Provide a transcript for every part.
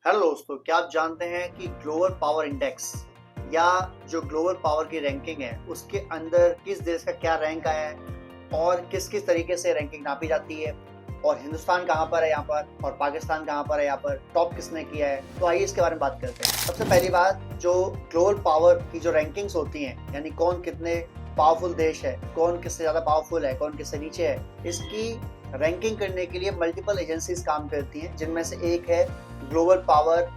Hello दोस्तों, क्या आप जानते हैं कि ग्लोबल पावर इंडेक्स या जो ग्लोबल पावर की रैंकिंग है उसके अंदर किस देश का क्या रैंक आया है और किस किस तरीके से रैंकिंग नापी जाती है और हिंदुस्तान कहाँ पर है यहाँ पर और पाकिस्तान कहाँ पर है यहाँ पर, टॉप किसने किया है। तो आइए इसके बारे में बात करते हैं। सबसे पहली बात, जो ग्लोबल पावर की जो रैंकिंग्स होती हैं, यानी कौन कितने पावरफुल देश है, कौन किससे ज़्यादा पावरफुल है, कौन किससे नीचे है, इसकी रैंकिंग करने के लिए मल्टीपल एजेंसीज काम करती हैं, जिनमें से एक है ग्लोबल पावर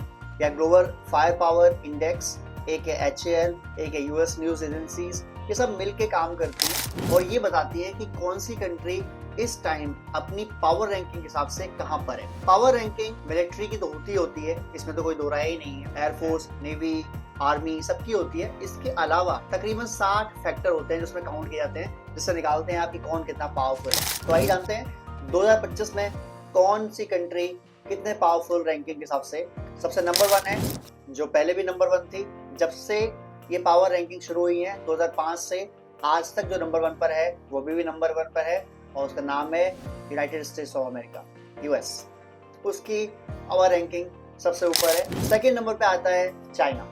या ग्लोबल फायर पावर इंडेक्स, एक है HAL, एक है यूएस न्यूज एजेंसीज। ये सब मिलके काम करती हैं और ये बताती है कि कौन सी कंट्री इस टाइम अपनी पावर रैंकिंग के हिसाब से कहां पर है। पावर रैंकिंग मिलिट्री की तो होती है, इसमें तो कोई दो राय ही नहीं है। एयरफोर्स, नेवी, आर्मी सबकी होती है। इसके अलावा तकरीबन 60 फैक्टर होते हैं जिसमें काउंट किए जाते हैं, जिससे निकालते हैं आपकी कौन कितना पावरफुल है। तो आइए जानते हैं 2025 में कौन सी कंट्री कितने पावरफुल रैंकिंग के हिसाब से सबसे नंबर 1 है, जो पहले भी नंबर 1 थी। जब से ये पावर रैंकिंग शुरू हुई है 2005 से आज तक जो नंबर 1 पर है वो भी नंबर 1 पर है और उसका नाम है United states of America, US. उसकी पावर रैंकिंग सबसे ऊपर है। सेकेंड नंबर पे आता है चाइना,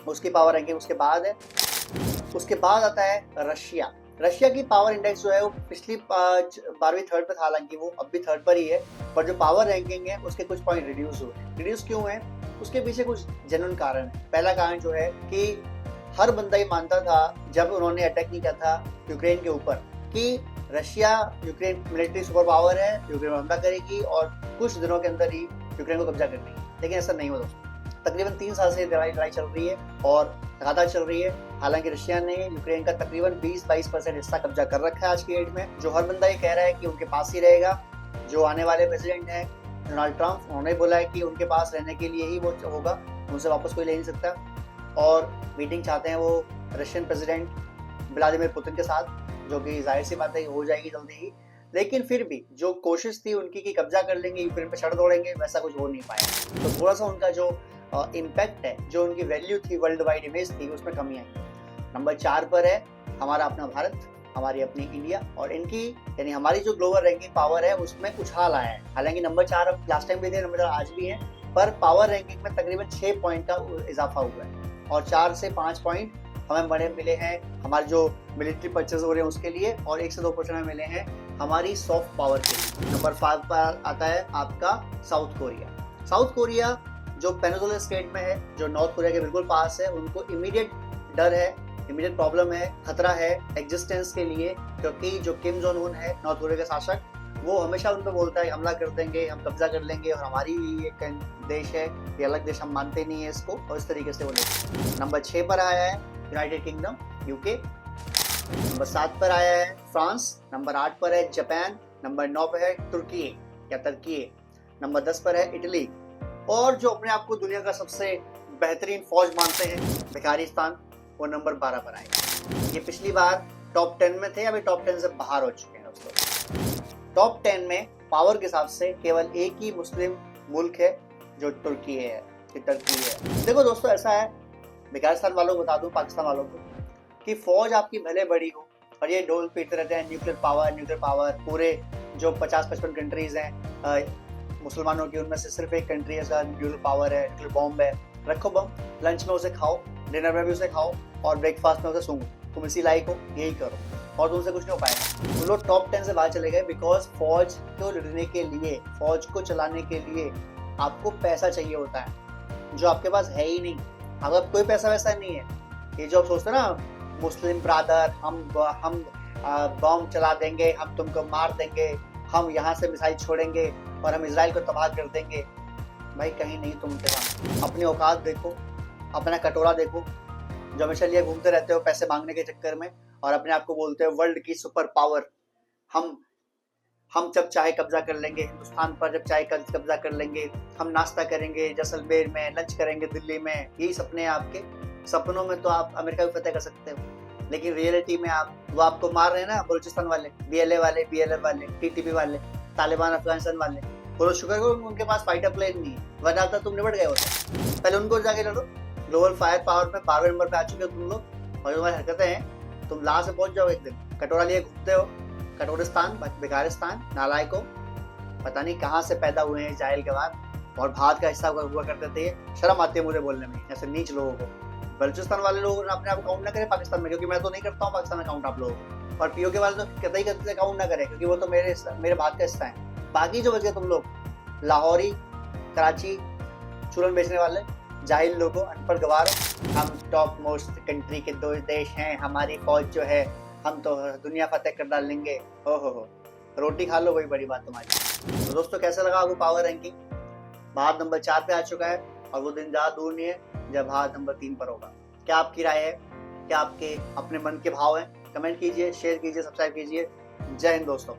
उसकी पावर रैंकिंग उसके बाद है। उसके बाद आता है रशिया। रशिया की पावर इंडेक्स जो है वो पिछली 12वीं थर्ड पे था, हालांकि वो अब भी थर्ड पर ही है, पर जो पावर रैंकिंग है उसके कुछ पॉइंट रिड्यूस हुए। रिड्यूस क्यों है? उसके पीछे कुछ जेन्युइन कारण है। पहला कारण जो है कि हर बंदा ये मानता था जब उन्होंने अटैक नहीं किया था यूक्रेन के ऊपर कि Russia Ukraine military super power है, यूक्रेन हमला करेगी और कुछ दिनों के अंदर ही यूक्रेन को कब्जा कर लेगी। लेकिन ऐसा नहीं हुआ दोस्तों। तकरीबन 3 साल से लड़ाई चल रही है और लगातार चल रही है। हालांकि रशिया ने यूक्रेन का तकरीबन 20-22% हिस्सा कब्जा कर रखा है आज की डेट में। जो हर बंदा ये कह रहा है कि उनके पास ही रहेगा। जो आने वाले प्रेसिडेंट हैं डोनाल्ड ट्रंप, उन्होंने बोला है कि उनके पास रहने के लिए ही वो होगा, उनसे वापस कोई ले नहीं सकता। और मीटिंग चाहते हैं वो रशियन प्रेसिडेंट व्लादिमीर पुतिन के साथ, जो कि जाहिर सी बात है हो जाएगी जल्दी ही। लेकिन फिर भी जो कोशिश थी उनकी कि कब्जा कर लेंगे, यूक्रेन पे चढ़ दौड़ेंगे, वैसा कुछ हो नहीं पाया। तो थोड़ा सा उनका जो इम्पैक्ट है, जो उनकी वैल्यू थी, वर्ल्ड वाइड इमेज थी, उसमें कमी आई। नंबर 4 पर है हमारा अपना भारत, हमारी अपनी इंडिया, और इनकी यानी हमारी जो ग्लोबल रैंकिंग पावर है उसमें उछाल आया है। हालांकि नंबर 4 अब लास्ट टाइम भी थे, नंबर 4 आज भी है, पर पावर रैंकिंग में तकरीबन 6 पॉइंट का इजाफा हुआ है और 4 से 5 पॉइंट हमें बड़े मिले हैं हमारे जो मिलिट्री परचेज हो रहे हैं उसके लिए, और 1 से 2% हमें मिले हैं हमारी सॉफ्ट पावर के लिए। नंबर 5 पर आता है आपका साउथ कोरिया। साउथ कोरिया जो पेनिनसुला स्टेट में है, जो नॉर्थ कोरिया के बिल्कुल पास है, उनको इमीडिएट डर है, इमीडिएट प्रॉब्लम है, खतरा है एग्जिस्टेंस के लिए, क्योंकि जो किम जोंग उन है नॉर्थ कोरिया का शासक, वो हमेशा उन पर बोलता है हमला कर देंगे, हम कब्जा कर लेंगे और हमारी ही एक देश है, ये अलग देश, हम मानते नहीं है इसको, और इस तरीके से वो लेते। नंबर 6 पर आया है यूनाइटेड किंगडम, यूके। नंबर 7 पर आया है फ्रांस। नंबर 8 पर है जापान। नंबर 9 पर है तुर्की या तुर्की। नंबर 10 पर है इटली। और जो अपने आप को दुनिया का सबसे बेहतरीन फौज मानते हैं भिखारिस्तान, वो नंबर 12 पर आएगा। ये पिछली बार टॉप 10 में थे, अभी टॉप 10 से बाहर हो चुके हैं दोस्तों। टॉप 10 में पावर के हिसाब से केवल एक ही मुस्लिम मुल्क है, जो तुर्की है, टर्की है। देखो दोस्तों, ऐसा है, भिखारिस्तान वालों को बता दूं, पाकिस्तान वालों को, कि फौज आपकी भले बड़ी हो और ये ढोल पीटते रहते हैं न्यूक्लियर पावर, पूरे जो 50-55 कंट्रीज हैं मुसलमानों की, उनमें से सिर्फ एक कंट्री है न्यूक्लियर पावर है, न्यूक्लियर बॉम्ब है। रखो बम, लंच में उसे खाओ, डिनर में भी उसे खाओ और ब्रेकफास्ट में उसे सूंघो। तुम इसी लायक हो, यही करो और तुमसे कुछ नहीं हो पाएगा। तुम लोग टॉप 10 से बाहर चले गए बिकॉज फौज को लड़ने के लिए, फौज को चलाने के लिए आपको पैसा चाहिए होता है, जो आपके पास है ही नहीं। अगर कोई पैसा वैसा नहीं है, ये जो आप सोचते हैं ना मुस्लिम ब्रादर, हम बम चला देंगे, हम तुमको मार देंगे, हम यहाँ से मिसाइल छोड़ेंगे और हम इजराइल को तबाह कर देंगे, भाई कहीं नहीं। तुम उनके सामने अपनी औकात देखो, अपना कटोरा देखो, जो हमेशा लिए घूमते रहते हो पैसे मांगने के चक्कर में, और अपने आप को बोलते हो वर्ल्ड की सुपर पावर। हम जब चाहे कब्जा कर लेंगे हिंदुस्तान पर, जब चाहे कब्जा कर लेंगे, हम नाश्ता करेंगे जैसलमेर में, लंच करेंगे दिल्ली में। यही सपने आपके। सपनों में तो आप अमेरिका भी फतेह कर सकते हो, लेकिन रियलिटी में वो आपको मार रहे हैं ना, बलूचिस्तान वाले, BLA वाले, BLF वाले, TTP वाले, तालिबान अफगानिस्तान वाले। बोलो शुक्र करो उनके पास फाइटर प्लेन नहीं है, वरना तो तुम निपट गए होते। पहले उनको जाके लड़ो। ग्लोबल फायर पावर में 12वें नंबर पे आ चुके हो तुम लोग, और तुम्हारी हरकतें हैं, तुम लास्ट में पहुंच जाओ एक दिन। कटोरा लिए घूमते हो, कटोरिस्तान, भिखारिस्तान, नालायकों, पता नहीं कहाँ से पैदा हुए हैं जाहिल के बाद। और भारत का हिस्सा हुआ करते थे। शर्म आती है मुझे बोलने में ऐसे नीच लोगों को। बलूचिस्तान वाले लोग अपने आप काउंट ना करें पाकिस्तान में, क्योंकि मैं तो नहीं करता हूँ पाकिस्तान में काउंट आप लोगों को। और पीओके वाले तो कतई कतई काउंट ना करें, क्योंकि वो तो मेरे भारत का हिस्सा है। बाकी जो बचे तुम लोग लाहौरी, कराची, चूरन बेचने वाले, जाहिल लोगों, अनपढ़ गवार, हम टॉप मोस्ट कंट्री के 2 देश हैं, हमारी फौज जो है हम तो दुनिया फतेह कर डालेंगे। हो रोटी खा लो, वही बड़ी बात तुम्हारी। तो दोस्तों कैसा लगा आपको पावर रैंकिंग? भारत नंबर 4 पे आ चुका है और वो दिन ज्यादा दूर नहीं है जब भारत नंबर 3 पर होगा। क्या आपकी राय है? क्या आपके अपने मन के भाव हैं? कमेंट कीजिए, शेयर कीजिए, सब्सक्राइब कीजिए। जय हिंद दोस्तों।